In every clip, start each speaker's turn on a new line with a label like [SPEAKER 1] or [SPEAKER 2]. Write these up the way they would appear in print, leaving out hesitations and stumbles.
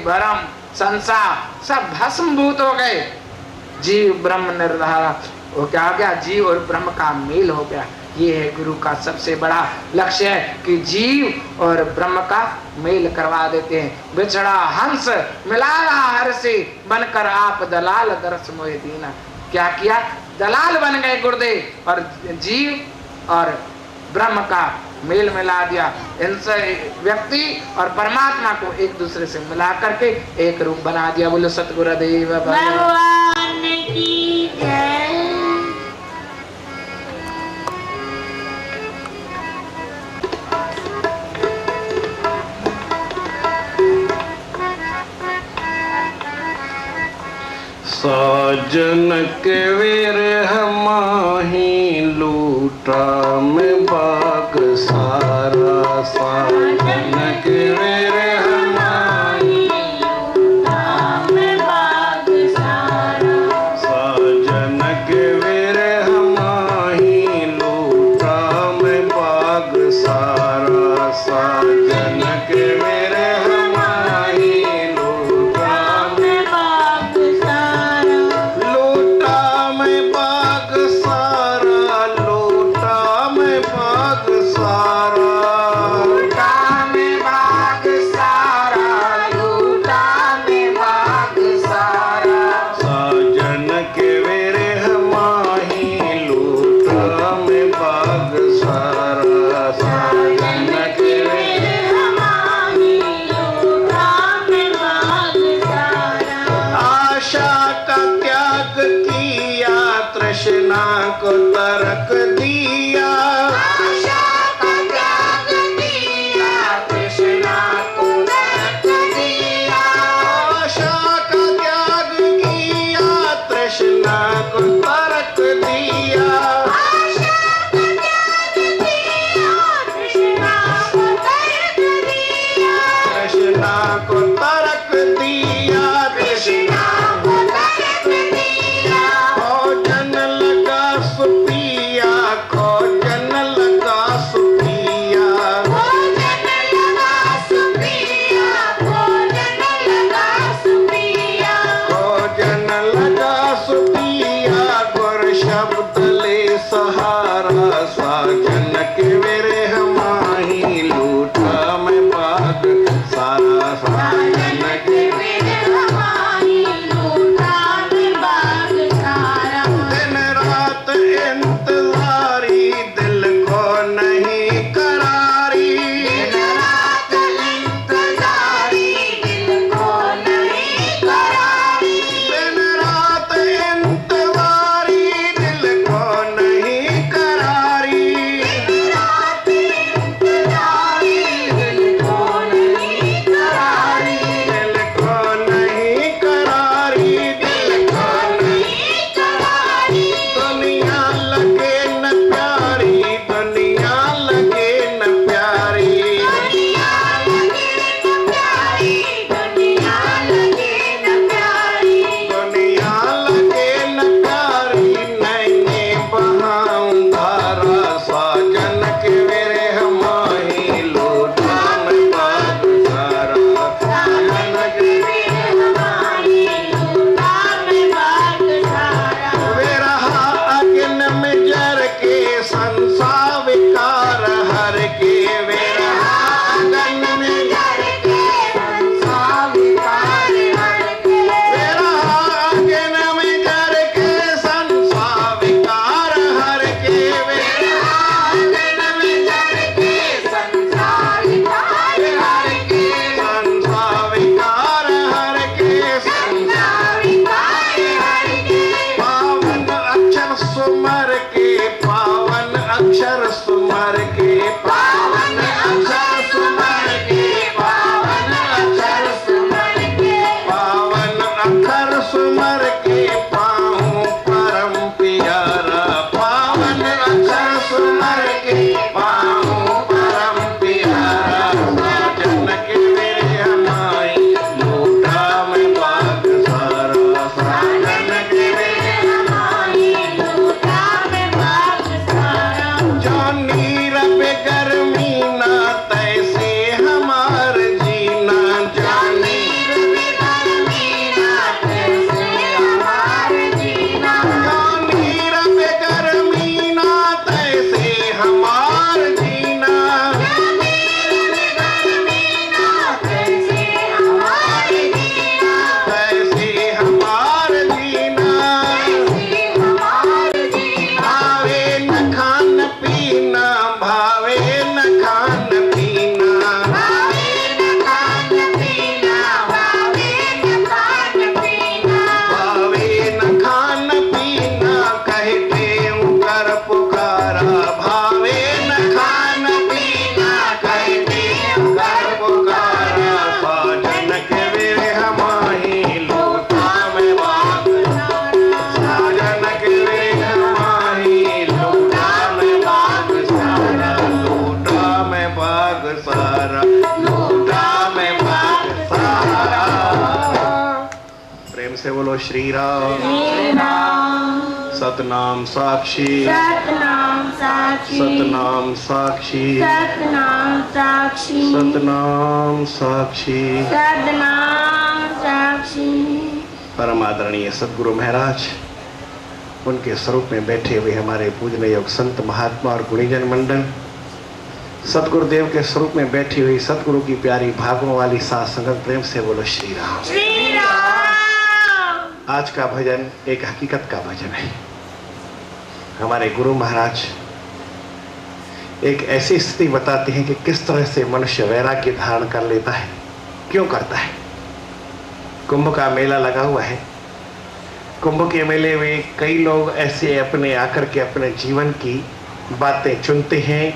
[SPEAKER 1] भरम संसार सब भस्मभूत हो गए। जीव ब्रह्म निर्धारा वो क्या हो गया, जीव और ब्रह्म का मेल हो गया। ये है गुरु का सबसे बड़ा लक्ष्य है कि जीव और ब्रह्म का मेल करवा देते हैं। बिछड़ा हंस मिलाया हर से बनकर आप दलाल दरस मोहे दीना। क्या किया, दलाल बन गए गुरुदेव और जीव और ब्रह्म का मेल मिला दिया। इनसे व्यक्ति और परमात्मा को एक दूसरे से मिला करके एक रूप बना दिया। बोलो सतगुरुदेव
[SPEAKER 2] भगवान की जय।
[SPEAKER 3] साजन के विरह माही लूटा में बाग सारा। साजन के विरह माही लूटा में बाग सारा। साजन के विरह माही लूटा में बाग सारा। साजन के विरह माही लूटा में बाग सारा। लूटा में बाग सारा। लूटा में बाग सारा।
[SPEAKER 1] लूटा में बाग सारा। लूटा में बाग सारा।
[SPEAKER 3] साजन के विरह माही लूटा में बाग सारा। साजन के विरह माही लूटा में बाग सारा। आशा का त्याग किया तृष्णा को तर्क दिया।
[SPEAKER 1] आशा का त्याग किया तृष्णा को तर्क दिया।
[SPEAKER 3] आशा का त्याग किया तृष्णा को तर्क दिया।
[SPEAKER 1] आशा का त्याग किया तृष्णा को तर्क दिया।
[SPEAKER 3] तृष्णा को तर्क दिया।
[SPEAKER 1] तृष्णा को तर्क दिया।
[SPEAKER 3] खोजन लगा सुपिया। खोजन लगा सुपिया।
[SPEAKER 1] भोजन लगा सुपिया। भोजन लगा सुपिया।
[SPEAKER 3] खोजन लगा सुपिया। गुर शब्द ले सहारा। साजन के विरह माही लूटा में बाग सारा। साजन से बोलो श्री राम। सतनाम साक्षी
[SPEAKER 2] सतनाम साक्षी
[SPEAKER 3] सतनाम साक्षी
[SPEAKER 2] सतनाम साक्षी
[SPEAKER 3] सतनाम साक्षी।
[SPEAKER 2] सतनाम साक्षी।
[SPEAKER 3] परम आदरणीय सदगुरु महाराज, उनके स्वरूप में बैठे हुए हमारे पूजनीय योग संत महात्मा और गुणीजन मंडल, सतगुरुदेव के स्वरूप में बैठी हुई सतगुरु की प्यारी भागों वाली साथ संगत, प्रेम से बोलो श्री राम।
[SPEAKER 2] श्री राम।
[SPEAKER 3] आज का भजन एक हकीकत का भजन है। हमारे गुरु महाराज एक ऐसी स्थिति बताते हैं कि किस तरह से मनुष्य वैराग्य धारण कर लेता है, क्यों करता है। कुंभ का मेला लगा हुआ है। कुंभ के मेले में कई लोग ऐसे अपने आकर के अपने जीवन की बातें चुनते हैं,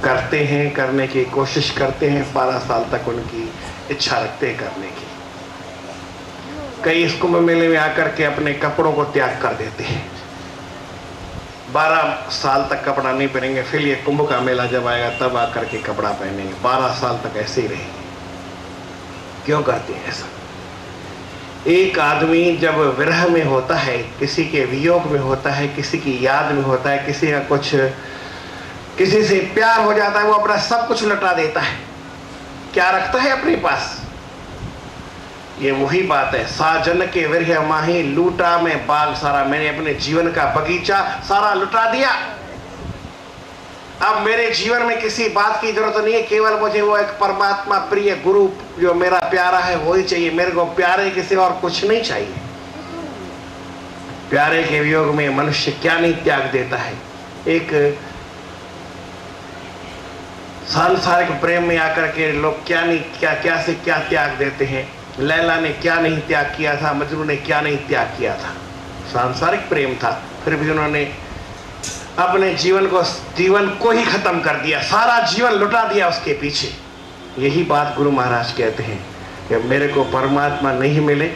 [SPEAKER 3] करते हैं, करने की कोशिश करते हैं, 12 साल तक उनकी इच्छा रखते हैं करने की। कई इस कुंभ मेले में आकर के अपने कपड़ों को त्याग कर देते हैं, 12 साल तक कपड़ा नहीं पहनेंगे, फिर ये कुंभ का मेला जब आएगा तब आकर के कपड़ा पहनेंगे, 12 साल तक ऐसे ही रहेंगे। क्यों करते हैं ऐसा? एक आदमी जब विरह में होता है, किसी के वियोग में होता है, किसी की याद में होता है, किसी का कुछ किसी से प्यार हो जाता है, वो अपना सब कुछ लुटा देता है। क्या रखता है अपने पास? ये वही बात है, साजन के विरह माही लूटा मैं बाग सारा। मैंने अपने जीवन का बगीचा सारा लुटा दिया। अब मेरे जीवन में किसी बात की जरूरत नहीं है, केवल मुझे वो एक परमात्मा प्रिय गुरु जो मेरा प्यारा है वो ही चाहिए। मेरे को प्यारे किसी और कुछ नहीं चाहिए। प्यारे के वियोग में मनुष्य क्या नहीं त्याग देता है। एक सांसारिक प्रेम में आकर के लोग क्या नहीं क्या से क्या त्याग देते हैं। लैला ने क्या नहीं त्याग किया था, मजनू ने क्या नहीं त्याग किया था। सांसारिक प्रेम था, फिर भी उन्होंने अपने जीवन को ही खत्म कर दिया, सारा जीवन लुटा दिया उसके पीछे। यही बात गुरु महाराज कहते हैं कि मेरे को परमात्मा नहीं मिले,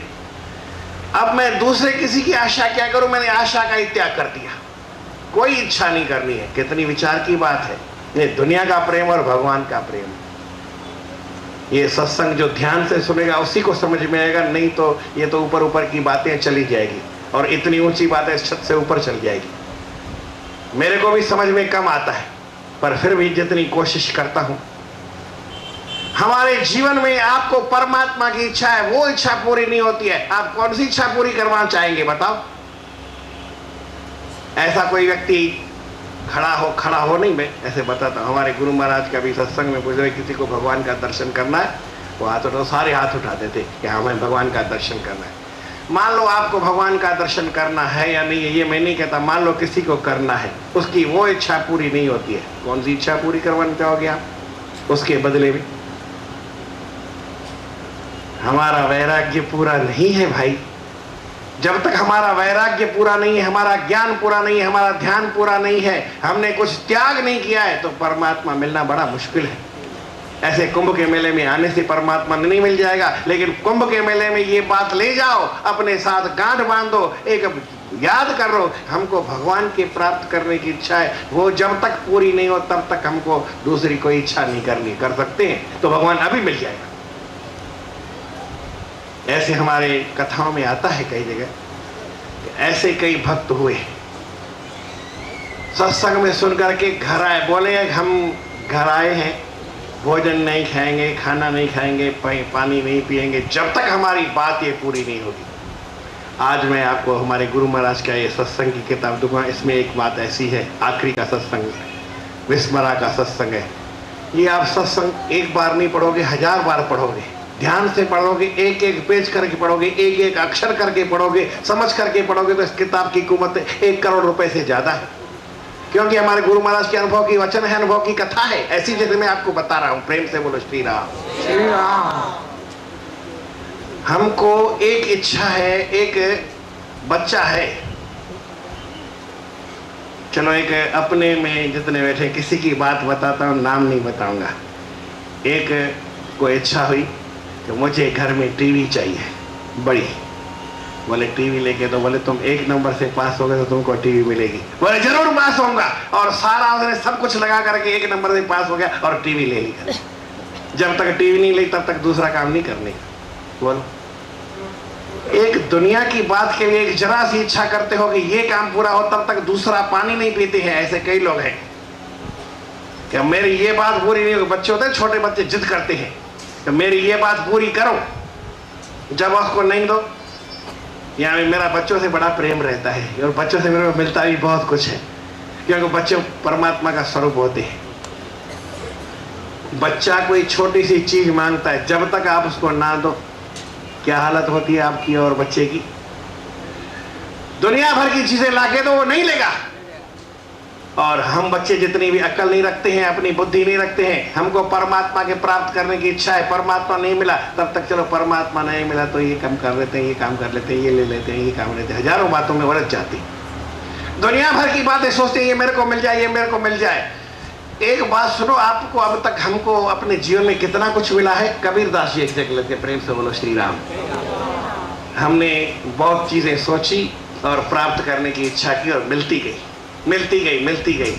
[SPEAKER 3] अब मैं दूसरे किसी की आशा क्या करूं। मैंने आशा का ही त्याग कर दिया, कोई इच्छा नहीं करनी है। कितनी विचार की बात है। ये दुनिया का प्रेम और भगवान का प्रेम। ये सत्संग जो ध्यान से सुनेगा उसी को समझ में आएगा, नहीं तो ये तो ऊपर ऊपर की बातें चली जाएगी और इतनी ऊंची बातें छत से ऊपर चल जाएगी। मेरे को भी समझ में कम आता है, पर फिर भी जितनी कोशिश करता हूं। हमारे जीवन में आपको परमात्मा की इच्छा है, वो इच्छा पूरी नहीं होती है। आप कौन सी इच्छा पूरी करवाना चाहेंगे बताओ? ऐसा कोई व्यक्ति खड़ा हो नहीं, मैं ऐसे बताता हूँ। हमारे गुरु महाराज का भी सत्संग में पूछ रहे किसी को भगवान का दर्शन करना है, वो हाथ उठाओ, सारे हाथ उठाते थे कि हमें भगवान का दर्शन करना है। मान लो आपको भगवान का दर्शन करना है या नहीं है, ये मैं नहीं कहता, मान लो किसी को करना है, उसकी वो इच्छा पूरी नहीं होती है। कौन सी इच्छा पूरी करवाना चाहोगे आप? उसके बदले में हमारा वैराग्य पूरा नहीं है भाई। जब तक हमारा वैराग्य पूरा नहीं है, हमारा ज्ञान पूरा नहीं है, हमारा ध्यान पूरा नहीं है, हमने कुछ त्याग नहीं किया है, तो परमात्मा मिलना बड़ा मुश्किल है। ऐसे कुंभ के मेले में आने से परमात्मा नहीं मिल जाएगा, लेकिन कुंभ के मेले में ये बात ले जाओ, अपने साथ गांठ बांधो, एक याद कर लो हमको भगवान के प्राप्त करने की इच्छा है। वो जब तक पूरी नहीं हो तब तक हमको दूसरी कोई इच्छा नहीं करनी। कर सकते हैं तो भगवान अभी मिल जाएगा। ऐसे हमारे कथाओं में आता है कई जगह, ऐसे कई भक्त हुए सत्संग में सुन करके घर आए, बोले हम घर आए हैं, भोजन नहीं खाएंगे, खाना नहीं खाएंगे, पानी नहीं पिएंगे जब तक हमारी बात ये पूरी नहीं होगी। आज मैं आपको हमारे गुरु महाराज का ये सत्संग की किताब दूंगा। इसमें एक बात ऐसी है, आखिरी का सत्संग विस्मरा का सत्संग है। ये आप सत्संग एक बार नहीं पढ़ोगे, 1000 बार पढ़ोगे, ध्यान से पढ़ोगे, एक एक पेज करके पढ़ोगे, एक एक अक्षर करके पढ़ोगे, समझ करके पढ़ोगे, तो इस किताब की कीमत 1 करोड़ रुपए से ज्यादा है। क्योंकि हमारे गुरु महाराज के अनुभव की वचन है, अनुभव की कथा है, ऐसी जैसे मैं आपको बता रहा हूं। प्रेम से बोलो श्री राम।
[SPEAKER 1] श्री राम।
[SPEAKER 3] हमको एक इच्छा है, एक बच्चा है, चलो एक अपने में जितने बैठे किसी की बात बताता हूँ, नाम नहीं बताऊंगा। एक को इच्छा हुई कि मुझे घर में टीवी चाहिए बड़ी। बोले टीवी लेके दो। बोले तुम 1 नंबर से पास हो गए तो तुमको टीवी मिलेगी। बोले जरूर पास होऊंगा। और सारा उसने सब कुछ लगा करके 1 नंबर से पास हो गया और टीवी ले ली। जब तक टीवी नहीं ली तब तक दूसरा काम नहीं करने का। बोलो एक दुनिया की बात के लिए एक जरा सी इच्छा करते हो कि ये काम पूरा हो, तब तक दूसरा पानी नहीं पीते हैं। ऐसे कई लोग हैं कि मेरी ये बात पूरी नहीं होगी। बच्चे होते हैं, छोटे बच्चे जिद करते हैं कि मेरी ये बात पूरी करो, जब उसको नहीं दो। यहाँ मेरा बच्चों से बड़ा प्रेम रहता है और बच्चों से मेरे को मिलता भी बहुत कुछ है, क्योंकि बच्चे परमात्मा का स्वरूप होते हैं। बच्चा कोई छोटी सी चीज मांगता है, जब तक आप उसको ना दो, क्या हालत होती है आपकी और बच्चे की। दुनिया भर की चीजें लाके तो वो नहीं लेगा। और हम बच्चे जितनी भी अक्ल नहीं रखते हैं, अपनी बुद्धि नहीं रखते हैं, हमको परमात्मा के प्राप्त करने की इच्छा है, परमात्मा नहीं मिला तब तक चलो परमात्मा नहीं मिला तो ये काम कर लेते हैं, ये काम कर लेते हैं, ये ले लेते हैं, ये काम लेते हैं, हजारों बातों में उलझ जाती। दुनिया भर की बातें सोचते हैं, ये मेरे को मिल जाए, ये मेरे को मिल जाए। एक बात सुनो, आपको अब तक हमको अपने जीवन में कितना कुछ मिला है। कबीरदास जी एक जगह लेते, प्रेम से बोलो श्री राम। हमने बहुत चीजें सोची और प्राप्त करने की इच्छा की और मिलती गई, मिलती गई, मिलती गई।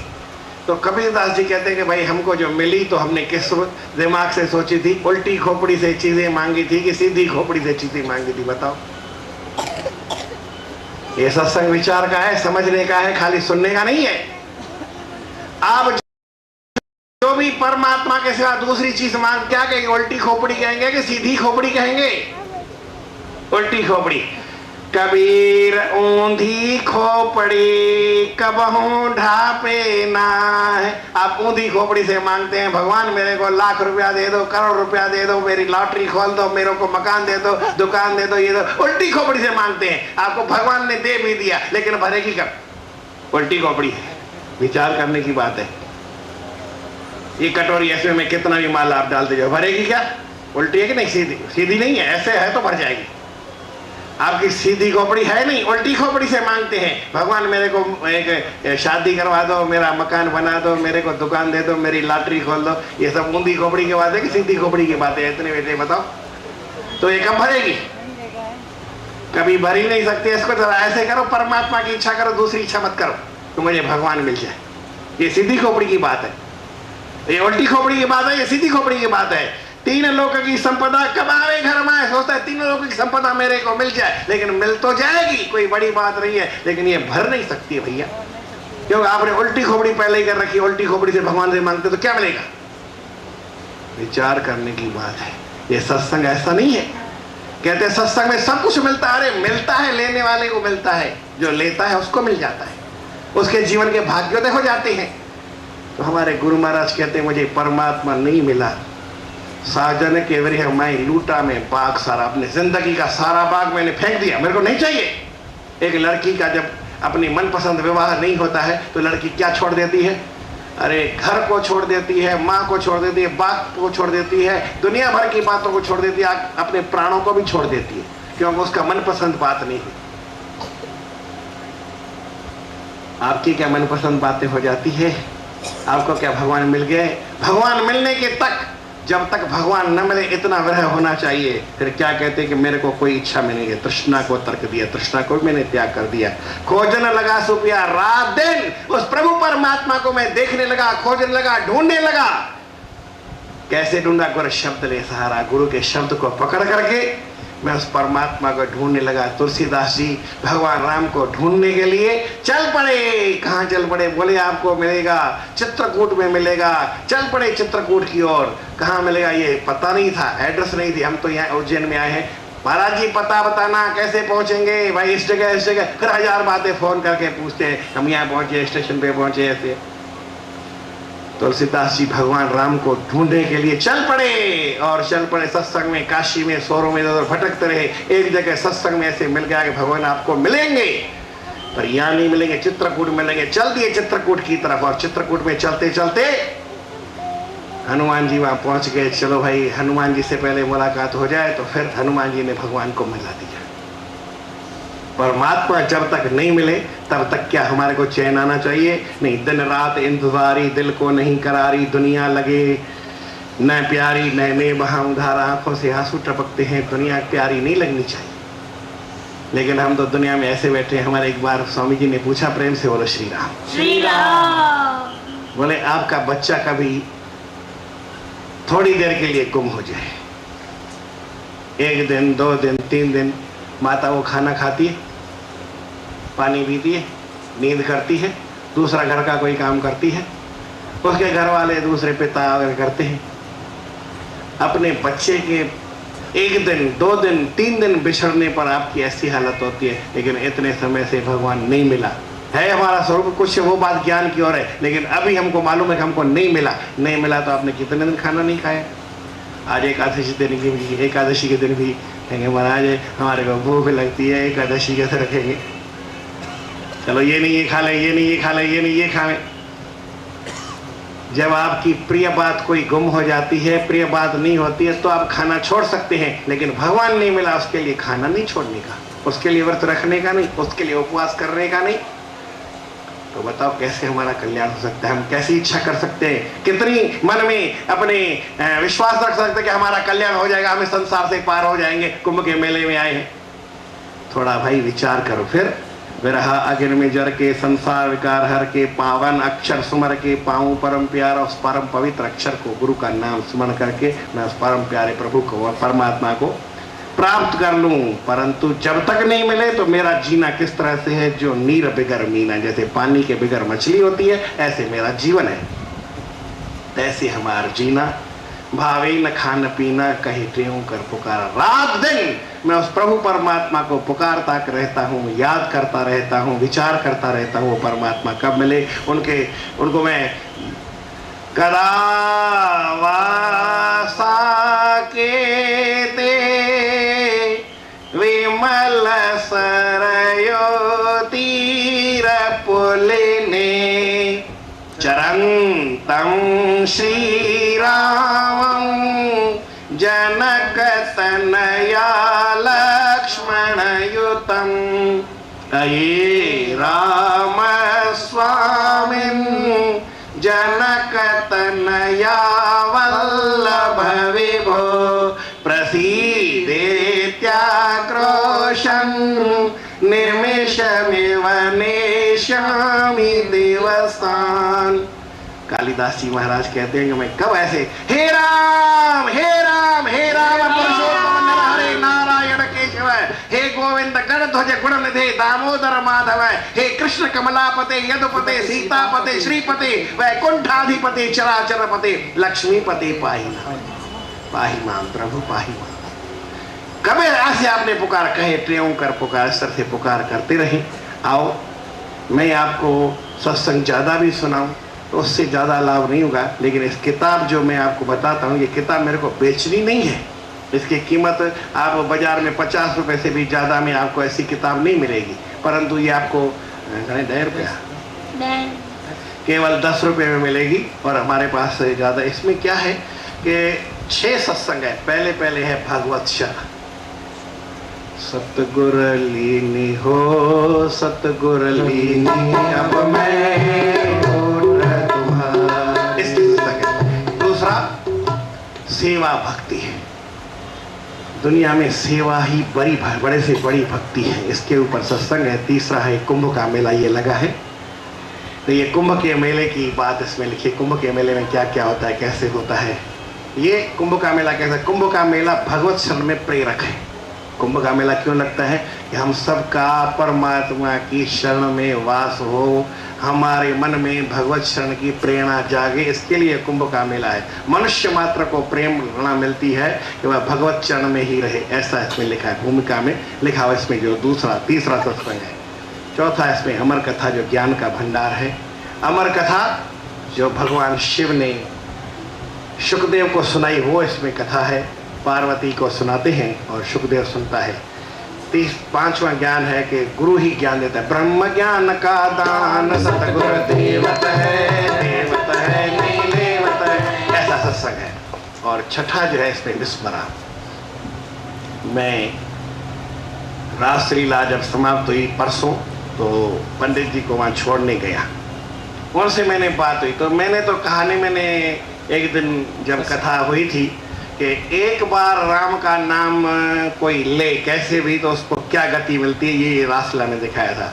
[SPEAKER 3] तो कबीरदास जी कहते हैं कि भाई हमको जो मिली तो हमने किस दिमाग से सोची थी, उल्टी खोपड़ी से चीजें मांगी थी कि सीधी खोपड़ी से चीजें मांगी थी, बताओ। ये सत्संग विचार का है, समझने का है, खाली सुनने का नहीं है। आप जो भी परमात्मा के सिवा दूसरी चीज मांग, क्या कहेंगे? उल्टी खोपड़ी कहेंगे कि सीधी खोपड़ी कहेंगे? उल्टी खोपड़ी। कबीर ऊंधी खोपड़ी कबहू ढापे ना है। आप ऊंधी खोपड़ी से मांगते हैं, भगवान मेरे को लाख रुपया दे दो, करोड़ रुपया दे दो, मेरी लॉटरी खोल दो, मेरे को मकान दे दो, दुकान दे दो, ये दो। उल्टी खोपड़ी से मांगते हैं। आपको भगवान ने दे भी दिया, लेकिन भरेगी कब? उल्टी खोपड़ी है। विचार करने की बात है। ये कटोरी ऐसे में कितना भी माल आप डालते जाओ, भरेगी क्या? उल्टी है कि नहीं? सीधी? सीधी नहीं है, ऐसे है तो भर जाएगी। आपकी सीधी खोपड़ी है नहीं, उल्टी खोपड़ी से मांगते हैं। भगवान मेरे को एक शादी करवा दो, मेरा मकान बना दो, मेरे को दुकान दे दो, मेरी लॉटरी खोल दो। ये सब ऊंधी खोपड़ी की बात है कि सीधी खोपड़ी की बात है? इतने बेटे बताओ, तो ये कब भरेगी? कभी भर ही नहीं सकती। इसको जरा ऐसे करो, परमात्मा की इच्छा करो, दूसरी इच्छा मत करो तो मुझे भगवान मिल जाए। ये सीधी खोपड़ी की बात है, ये उल्टी खोपड़ी की बात है, ये सीधी खोपड़ी की बात है। तीन लोगों की संपदा कब आवे घर में, सोचता है तीनों लोगों की संपदा मेरे को मिल जाए, लेकिन मिल तो जाएगी, कोई बड़ी बात नहीं है, लेकिन ये भर नहीं सकती है भैया, क्योंकि आपने उल्टी खोपड़ी पहले ही कर रखी। उल्टी खोपड़ी से भगवान से मांगते तो क्या मिलेगा? विचार करने की बात है। ये सत्संग ऐसा नहीं है। कहते हैं सत्संग में सब कुछ मिलता है। अरे मिलता है, लेने वाले को मिलता है, जो लेता है उसको मिल जाता है, उसके जीवन के भाग्योदय हो जाते हैं। तो हमारे गुरु महाराज कहते हैं मुझे परमात्मा नहीं मिला, साजन के वरिह मैं लूटा में बाग सारा, अपने जिंदगी का सारा बाग मैंने फेंक दिया, मेरे को नहीं चाहिए। एक लड़की का जब अपनी मनपसंद विवाह नहीं होता है तो लड़की क्या छोड़ देती है? अरे घर को छोड़ देती है, माँ को छोड़ देती है, बाप को छोड़ देती है, दुनिया भर की बातों को छोड़ देती है, अपने प्राणों को भी छोड़ देती है, क्योंकि उसका मनपसंद बात नहीं है। आपकी क्या मनपसंद बातें हो जाती है? आपको क्या भगवान मिल गए? भगवान मिलने के तक, जब तक भगवान न मिले इतना विरह होना चाहिए। फिर क्या कहते हैं कि मेरे को कोई इच्छा में नहीं है, तृष्णा को तर्क दिया, तृष्णा को भी मैंने त्याग कर दिया। खोजने लगा सुपिया रात दिन, उस प्रभु परमात्मा को मैं देखने लगा, खोजने लगा, ढूंढने लगा। कैसे ढूंढा? गुरु शब्द ले सहारा, गुरु के शब्द को पकड़ करके मैं उस परमात्मा को ढूंढने लगा। तुलसीदास जी भगवान राम को ढूंढने के लिए चल पड़े। कहाँ चल पड़े? बोले आपको मिलेगा चित्रकूट में मिलेगा। चल पड़े चित्रकूट की ओर। कहाँ मिलेगा ये पता नहीं था, एड्रेस नहीं थी। हम तो यहाँ उज्जैन में आए हैं, महाराज जी पता बताना, कैसे पहुंचेंगे भाई? इस जगह, इस जगह। फिर हजार बातें फोन करके पूछते हैं, हम यहाँ पहुंचे, स्टेशन पे पहुंचे, ऐसे। तुलसीदास जी भगवान राम को ढूंढने के लिए चल पड़े और चल पड़े। सत्संग में, काशी में, शोरों में इधर भटकते रहे। एक जगह सत्संग में ऐसे मिल गया कि भगवान आपको मिलेंगे, पर यहाँ नहीं मिलेंगे, चित्रकूट मिलेंगे। चल दिए चित्रकूट की तरफ और चित्रकूट में चलते चलते हनुमान जी वहां पहुंच गए। चलो भाई हनुमान जी से पहले मुलाकात हो जाए, तो फिर हनुमान जी ने भगवान को मिला दिया। परमात्मा जब तक नहीं मिले तब तक क्या हमारे को चैन आना चाहिए? नहीं। दिन रात इंतजारी, दिल को नहीं करारी, दुनिया लगे न प्यारी, नैने बहा उधार, आंखों से आंसू टपकते हैं, दुनिया प्यारी नहीं लगनी चाहिए। लेकिन हम तो दुनिया में ऐसे बैठे हैं। हमारे एक बार स्वामी जी ने पूछा, प्रेम से बोलो श्री राम।
[SPEAKER 2] श्री राम।
[SPEAKER 3] बोले आपका बच्चा कभी थोड़ी देर के लिए गुम हो जाए, 1 दिन, 2 दिन, 3 दिन, माता वो खाना खाती है, पानी पीती है, नींद करती है, दूसरा घर का कोई काम करती है, उसके घर वाले दूसरे पिता वगैरह करते हैं। अपने बच्चे के 1 दिन 2 दिन 3 दिन बिछड़ने पर आपकी ऐसी हालत होती है, लेकिन इतने समय से भगवान नहीं मिला है। हमारा स्वरूप कुछ वो बात ज्ञान की ओर है, लेकिन अभी हमको मालूम है कि हमको नहीं मिला तो आपने कितने दिन खाना नहीं खाया। आज एकादशी के दिन भी कहेंगे महाराज हमारे को भूख लगती है, एकादशी कैसे रखेंगे, चलो ये नहीं ये खा लें, ये नहीं ये खा लें, ये नहीं ये खा लें। जब आपकी प्रिय बात कोई गुम हो जाती है, प्रिय बात नहीं होती है, तो आप खाना छोड़ सकते हैं, लेकिन भगवान नहीं मिला उसके लिए खाना नहीं छोड़ने का, उसके लिए व्रत रखने का नहीं, उसके लिए उपवास करने का नहीं। तो बताओ कैसे हमारा कल्याण हो सकता है? हम कैसी इच्छा कर सकते हैं? कितनी मन में अपने विश्वास रख सकते हैं कि हमारा कल्याण हो जाएगा, हम इस संसार से पार हो जाएंगे, कुंभ के मेले में आए हैं। थोड़ा भाई विचार करो। फिर विरह अग्नि में जर के संसार विकार हर के पावन अक्षर सुमर के पाऊं परम प्यारा उस परम पवित्र अक्षर को, गुरु का नाम स्मरण करके मैं उस परम प्यारे प्रभु को और परमात्मा को प्राप्त कर लूं। परंतु जब तक नहीं मिले तो मेरा जीना किस तरह से है? जो नीर बिगर मीना, जैसे पानी के बिगर मछली होती है, ऐसे मेरा जीवन है। ऐसे हमारा जीना भावे न खान पीना कहीं त्यों कर पुकारा। रात दिन मैं उस प्रभु परमात्मा को पुकारता रहता हूँ, याद करता रहता हूँ, विचार करता रहता हूँ। परमात्मा कब मिले उनको मैं कदा वासा के ते विमल सरयो तीर पुलिने चरंतम श्री रामं जनक तनया लक्ष्मण युतम अये राम स्वामिन् जनक तनया वल्लभ विभो प्रसीदेत्याक्रोशं निमिषमिव नेष्यामि दिवसान्। कालिदास जी महाराज कहते हैं कि मैं कब ऐसे हे राम हे राम हे राम पुरुषोत्तम हरे नारायण केशव हे गोविंद गणध्वज गुणनिधे दामोदर माधव हे कृष्ण कमलापते यदुपते सीतापते श्रीपते वैकुंठाधिपते चराचरपते लक्ष्मीपते पाहि मां प्रभु पाहि मां। कब ऐसे आपने पुकार कहे त्यों कर पुकार, इस तरह से पुकार करते रहे। आओ मैं आपको सत्संग ज्यादा भी सुनाऊं तो उससे ज़्यादा लाभ नहीं होगा, लेकिन इस किताब जो मैं आपको बताता हूँ, ये किताब मेरे को बेचनी नहीं है। इसकी कीमत आप बाजार में 50 रुपए से भी ज़्यादा में आपको ऐसी किताब नहीं मिलेगी, परंतु ये आपको 10 रुपया केवल 10 रुपये में मिलेगी। और हमारे पास ज़्यादा इसमें क्या है कि 6 सत्संग है। पहले है भागवत शाह, सतगुर लीनी हो सतगुर लीनी अब मैं तुम्हारा, इसकी सत्संग है। दूसरा सेवा भक्ति है, दुनिया में सेवा ही बड़े से बड़ी भक्ति है, इसके ऊपर सत्संग है। तीसरा है कुंभ का मेला, ये लगा है तो ये कुंभ के मेले की बात इसमें लिखी। कुंभ के मेले में क्या क्या होता है, कैसे होता है, ये कुंभ का मेला कैसा। कुंभ का मेला भगवत शरण में प्रेरक है। कुंभ का मेला क्यों लगता है कि हम सबका परमात्मा की शरण में वास हो, हमारे मन में भगवत शरण की प्रेरणा जागे, इसके लिए कुंभ का मेला है। मनुष्य मात्र को प्रेरणा मिलती है कि वह भगवत चरण में ही रहे, ऐसा इसमें लिखा है। भूमिका में लिखा हुआ इसमें जो तीसरा सत्संग है। चौथा इसमें अमर कथा जो ज्ञान का भंडार है। अमर कथा जो भगवान शिव ने शुकदेव को सुनाई वो इसमें कथा है। पार्वती को सुनाते हैं और शुकदेव सुनता है। 5वां ज्ञान है कि गुरु ही ज्ञान देता है। ब्रह्म ज्ञान का दान सतगुरु देवत है नीलेवत है, ऐसा सत्संग है। और छठा जो है इसमें विस्मरण। मैं रासलीला जब समाप्त हुई परसों, तो पंडित जी को वहाँ छोड़ने गया, उनसे मैंने बात हुई तो मैंने तो कहानी मैंने एक दिन जब कथा हुई थी कि एक बार राम का नाम कोई ले कैसे भी तो उसको क्या गति मिलती है, ये रासलीला में दिखाया था।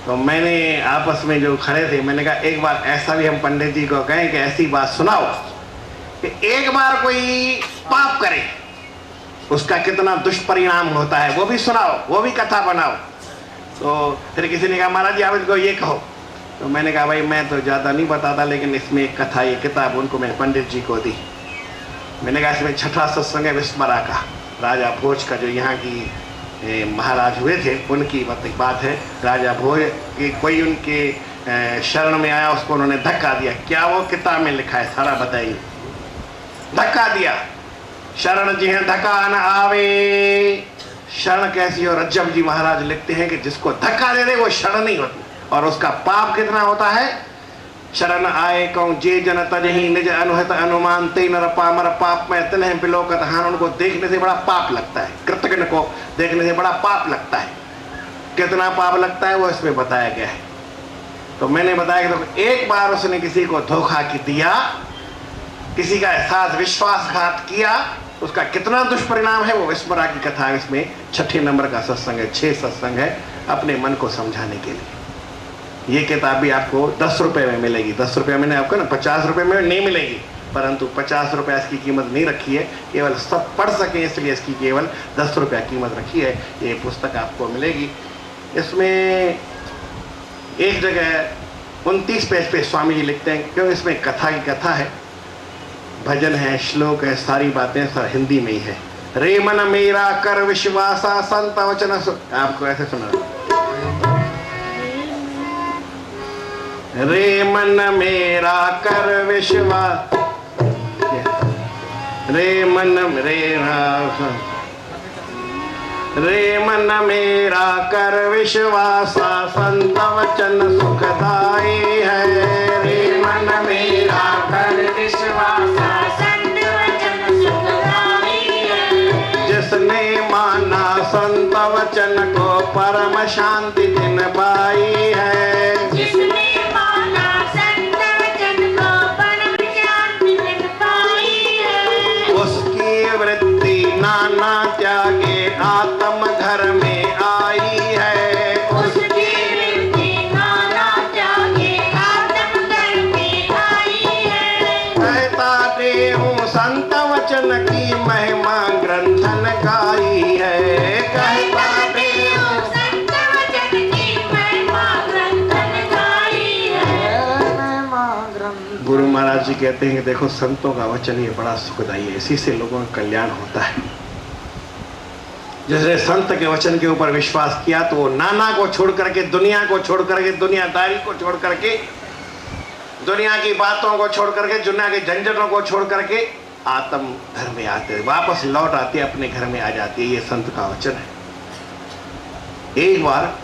[SPEAKER 3] तो मैंने आपस में जो खड़े थे मैंने कहा एक बार ऐसा भी हम पंडित जी को कहें कि ऐसी बात सुनाओ कि एक बार कोई पाप करे उसका कितना दुष्परिणाम होता है वो भी सुनाओ, वो भी कथा बनाओ। तो फिर किसी ने कहा महाराज जी आप इनको ये कहो। तो मैंने कहा भाई मैं तो ज़्यादा नहीं बताता, लेकिन इसमें एक कथा, ये किताब उनको मैंने पंडित जी को दी। मैंने कहा इसमें छठा सत्संग है विस्मरा का, राजा भोज का, जो यहाँ की महाराज हुए थे उनकी बात है। राजा भोज की कोई उनके शरण में आया, उसको उन्होंने धक्का दिया। क्या वो किताब में लिखा है सारा बताइए। धक्का दिया, शरण जी हैं धक्का न आवे। शरण कैसी हो? रज्जब जी महाराज लिखते हैं कि जिसको धक्का दे दे वो शरण नहीं होती, और उसका पाप कितना होता है। शरण आए कौन जे जन तजहि निज अनुहित अनुमान ते नर पामर पाप में तनह बिलोकत हान। उनको देखने से बड़ा पाप लगता है, कृतज्ञ को देखने से बड़ा पाप लगता है। कितना पाप लगता है वो इसमें बताया गया है। तो मैंने बताया कि तो एक बार उसने किसी को धोखा दिया, किसी का साथ विश्वासघात किया, उसका कितना दुष्परिणाम है वो विस्मरा की कथा है। इसमें 6 नंबर का सत्संग है, 6 सत्संग है अपने मन को समझाने के लिए। ये किताब भी आपको 10 रुपए में मिलेगी। 10 रुपये मैंने आपको ना 50 रुपये में नहीं मिलेगी, परंतु 50 रुपये इसकी कीमत नहीं रखी है, केवल सब पढ़ सकें इसलिए इसकी केवल 10 रुपया कीमत रखी है। ये पुस्तक आपको मिलेगी। इसमें एक जगह 29 पेज पे स्वामी जी लिखते हैं, क्योंकि इसमें कथा की कथा है, भजन है, श्लोक है, सारी बातें सब हिंदी में ही है। रे मन मेरा कर विश्वासा संत वचन आपको ऐसे सुना। रे मन मेरा कर विश्वास, रे मन मेरा कर विश्वासा संत वचन सुखदाई है। रे मन मेरा कर विश्वासा
[SPEAKER 2] संत वचन सुखदाई है।
[SPEAKER 3] जिसने माना संत वचन को परम शांति दिन पाई है।
[SPEAKER 2] जिसने माना संत वचन को परम शांति दिन पाई है।
[SPEAKER 3] उसकी वृत्ति नाना त्यागे आत्म घर में आई है।
[SPEAKER 2] उसकी वृत्ति नाना त्यागे आत्म घर में आई है।
[SPEAKER 3] कहता देहूँ संत वचन की महिमा ग्रंथन गाई है। कहता
[SPEAKER 2] देहूँ संत वचन की महिमा ग्रंथन गाई है।
[SPEAKER 3] गुरु महाराज जी कहते हैं कि देखो संतों का वचन ये बड़ा सुखदायी है, इसी से लोगों का कल्याण होता है। जिसने संत के वचन के ऊपर विश्वास किया तो वो नाना को छोड़ करके, दुनिया को छोड़ करके, दुनियादारी को छोड़ करके, दुनिया की बातों को छोड़ करके, दुनिया के झंझटों को छोड़ करके आत्म घर में आते, वापस लौट आते, अपने घर में आ जाती है। ये संत का वचन है। एक बार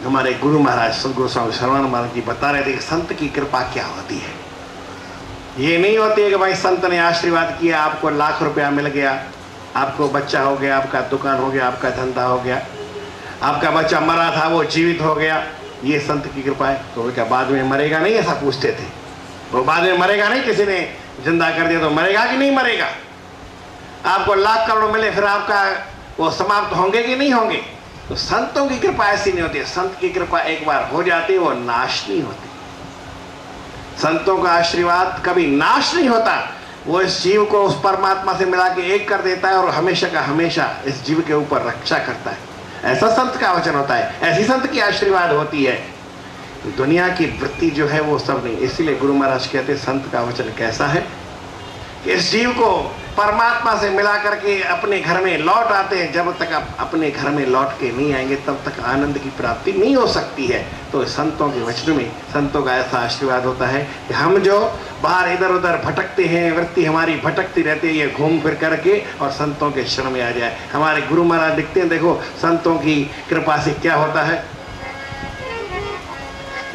[SPEAKER 3] हमारे गुरु महाराज सदगुरु स्वामी शरवण महाराज जी बता रहे थे कि संत की कृपा क्या होती है। ये नहीं होती है कि भाई संत ने आशीर्वाद किया, आपको लाख रुपया मिल गया, आपको बच्चा हो गया, आपका दुकान हो गया, आपका धंधा हो गया, आपका बच्चा मरा था वो जीवित हो गया, ये संत की कृपा है। तो क्या बाद में मरेगा नहीं, ऐसा पूछते थे। वो बाद में मरेगा नहीं, किसी ने जिंदा कर दिया तो मरेगा कि नहीं मरेगा। आपको लाख करोड़ मिले फिर आपका वो समाप्त होंगे कि नहीं होंगे। तो संतों की कृपा ऐसी नहीं होती है। संत की कृपा एक बार हो जाती है वो नाश नहीं होती। संतों का आशीर्वाद कभी नाश नहीं होता। वो इस जीव को उस परमात्मा से मिला के एक कर देता है और हमेशा का हमेशा इस जीव के ऊपर रक्षा करता है। ऐसा संत का वचन होता है, ऐसी संत की आशीर्वाद होती है। दुनिया की वृत्ति जो है वो सब नहीं। इसीलिए गुरु महाराज कहते हैं संत का वचन कैसा है कि इस जीव को परमात्मा से मिला करके अपने घर में लौट आते हैं। जब तक आप अपने घर में लौट के नहीं आएंगे तब तक आनंद की प्राप्ति नहीं हो सकती है। तो संतों के वचन में संतों का ऐसा आशीर्वाद होता है कि हम जो बाहर इधर उधर भटकते हैं, वृत्ति हमारी भटकती रहती है, ये घूम फिर करके और संतों के शरण में आ जाए। हमारे गुरु महाराज लिखते हैं, देखो संतों की कृपा से क्या होता है।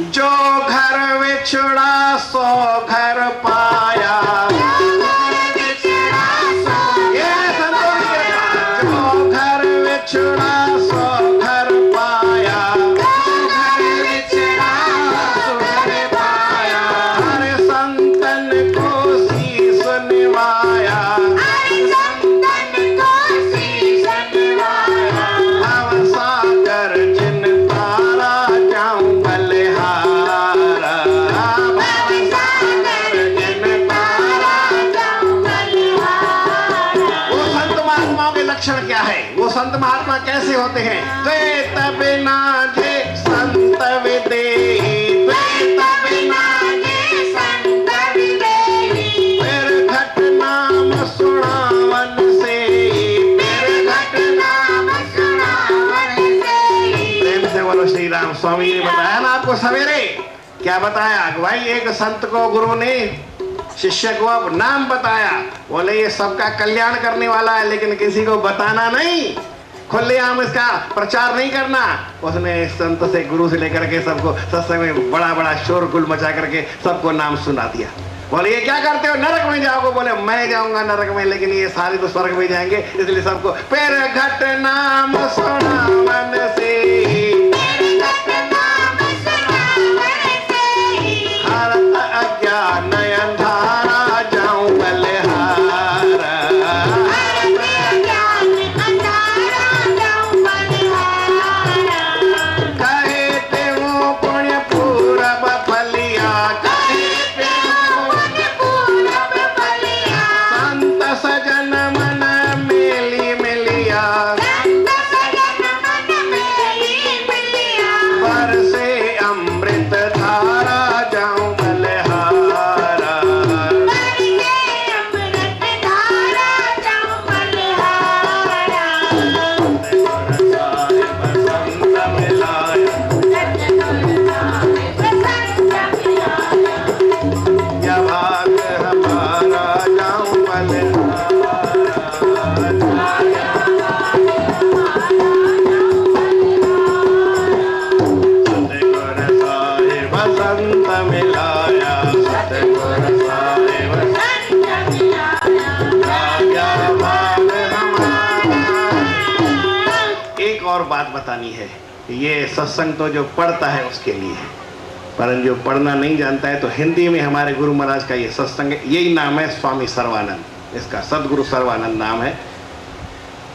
[SPEAKER 3] जो घर विछड़ा सो घर पाया, छुड़ा सो घर पाया, हर संतन को शीस निवाया, भव सागर जिन तारा जाऊं बलिहारा, भव सागर जिन तारा संत महात्मा कैसे होते हैं? द्वैत बिना जे संत विदेही, द्वैत बिना जे संत विदेही, फिर घट नाम सुनावन से, फिर घट नाम सुनावन से। प्रेम से बोलो श्री राम। स्वामी ने बताया ना आपको सवेरे, क्या बताया भाई? एक संत को गुरु ने शिष्य को अब नाम बताया, बोले ये सबका कल्याण करने वाला है, लेकिन किसी को बताना नहीं, खुलेआम इसका प्रचार नहीं करना। उसने संत से, गुरु से लेकर के सबको सत्संग में बड़ा बड़ा शोरगुल मचा करके सबको नाम सुना दिया। बोले ये क्या करते हो? नरक में जाओगे। बोले मैं जाऊंगा नरक में, लेकिन ये सारे तो स्वर्ग में जाएंगे, इसलिए सबको पैर घट नाम सुनावन से, हरत अज्ञान अंधारा जाऊं बलिहारा, कहते हो पुण्य पूरब फलिया, कहते हो पुण्य पूरब फलिया, संत सजन मन मेली मिलिया, संत सजन मन मेली मिलिया, बरसे अमृत धारा जाऊं बलिहारा, बरसे अमृत धारा जाऊं बलिहारा, बसंत मिलाया, या भाग हमारा जाऊं बलिहारा, सतगुर साहिब बसंत मिलाया, सतगुर साहिब बसंत मिलाया, या भाग हमारा। एक और बात बतानी है, ये सत्संग तो जो पढ़ता है उसके लिए है, पर जो पढ़ना नहीं जानता है तो हिंदी में हमारे गुरु महाराज का ये सत्संग है, यही नाम है स्वामी सर्वानंद, इसका सदगुरु सर्वानंद नाम है।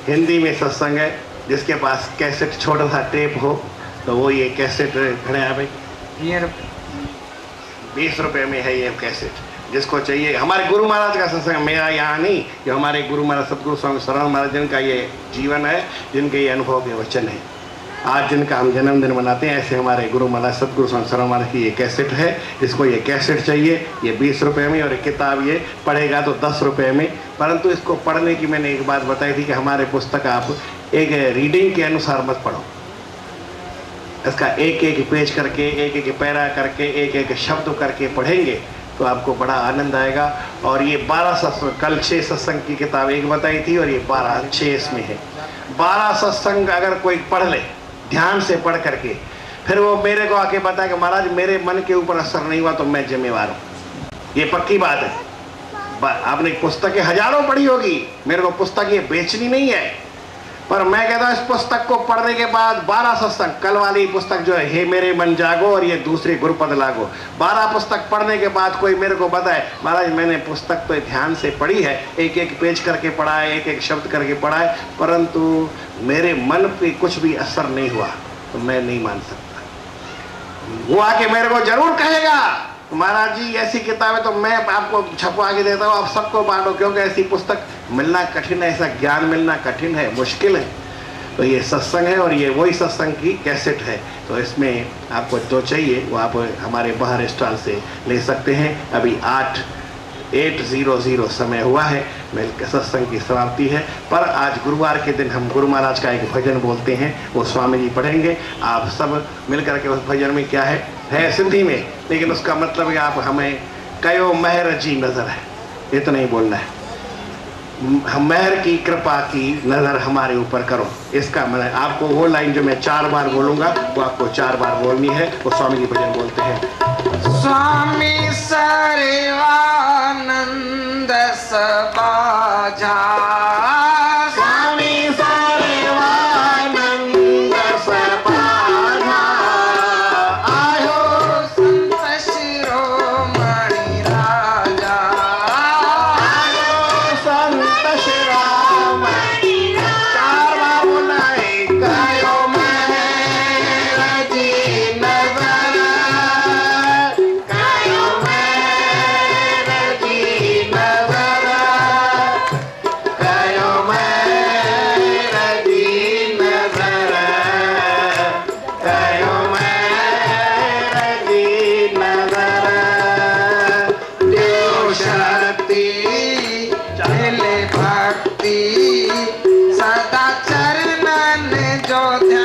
[SPEAKER 3] हिंदी में सत्संग है, जिसके पास कैसेट छोटा सा टेप हो तो वो ये कैसेट खड़े हैं भाई,
[SPEAKER 1] ये
[SPEAKER 3] 20 रुपए में है ये कैसेट। जिसको चाहिए, हमारे गुरु महाराज का सत्संग, मेरा यहाँ नहीं, जो हमारे गुरु महाराज सदगुरु स्वामी सर्वानंद महाराज जिनका ये जीवन है, जिनके ये अनुभव के वचन है, आज जिनका हम जन्मदिन मनाते हैं, ऐसे हमारे गुरु महाराज सदगुरु स्वामी सर्वानंद महाराज की ये कैसेट है। जिसको ये कैसेट चाहिए, ये 20 रुपए में, और किताब ये पढ़ेगा तो 10 रुपए में। परंतु इसको पढ़ने की मैंने एक बात बताई थी कि हमारे पुस्तक आप एक रीडिंग के अनुसार मत पढ़ो, इसका एक एक पेज करके, एक एक पैरा करके, एक एक शब्द करके पढ़ेंगे तो आपको बड़ा आनंद आएगा। और ये 12 सत्संग, कल 6 सत्संग की किताब एक बताई थी, और ये 12 6 इसमें है। 12 सत्संग अगर कोई पढ़ ले ध्यान से पढ़ करके, फिर वो मेरे को आके बताए कि महाराज मेरे मन के ऊपर असर नहीं हुआ, तो मैं जिम्मेवार हूँ। ये पक्की बात है। आपने पुस्तकें हजारों पढ़ी होगी, मेरे को पुस्तक ये बेचनी नहीं है, पर मैं कहता हूँ इस पुस्तक को पढ़ने के बाद 12 सत्संग, कल वाली पुस्तक जो है हे मेरे मन जागो, और ये दूसरी गुरुपद लागो, 12 पुस्तक पढ़ने के बाद कोई मेरे को बताए महाराज मैंने पुस्तक तो ध्यान से पढ़ी है, एक एक पेज करके पढ़ा है, एक एक शब्द करके पढ़ा है, परंतु मेरे मन पे कुछ भी असर नहीं हुआ, तो मैं नहीं मान सकता। वो आके मेरे को जरूर कहेगा महाराज जी ऐसी किताब है तो मैं आपको छपवा के देता हूँ, आप सबको बांटो, क्योंकि ऐसी पुस्तक मिलना कठिन है, ऐसा ज्ञान मिलना कठिन है, मुश्किल है। तो ये सत्संग है, और ये वही सत्संग की कैसेट है। तो इसमें आपको जो चाहिए वो आप हमारे बाहर स्टॉल से ले सकते हैं। अभी 8:00 समय हुआ है, मेरे सत्संग की समाप्ति है। पर आज गुरुवार के दिन हम गुरु महाराज का एक भजन बोलते हैं, वो स्वामी जी पढ़ेंगे। आप सब मिलकर के उस भजन में क्या है सिंधी में, लेकिन उसका मतलब है आप हमें कयो महर जी नजर है, इतना ही बोलना है। महर की कृपा की नजर हमारे ऊपर करो, इसका मतलब आपको वो लाइन जो मैं 4 बार बोलूंगा वो आपको 4 बार बोलनी है। वो स्वामी जी भजन बोलते हैं।
[SPEAKER 1] स्वामी सर्वानंद सबाझा,
[SPEAKER 3] स्वामी सर्वानंद सबाझा,
[SPEAKER 1] आयो संत शिरोमणि राजा,
[SPEAKER 3] आयो संत शिरोमणि राजा। 4 बार बोलना है। कयो महर जी नजर, कयो महर जी नजर,
[SPEAKER 1] दाता चरणन जो ध्यान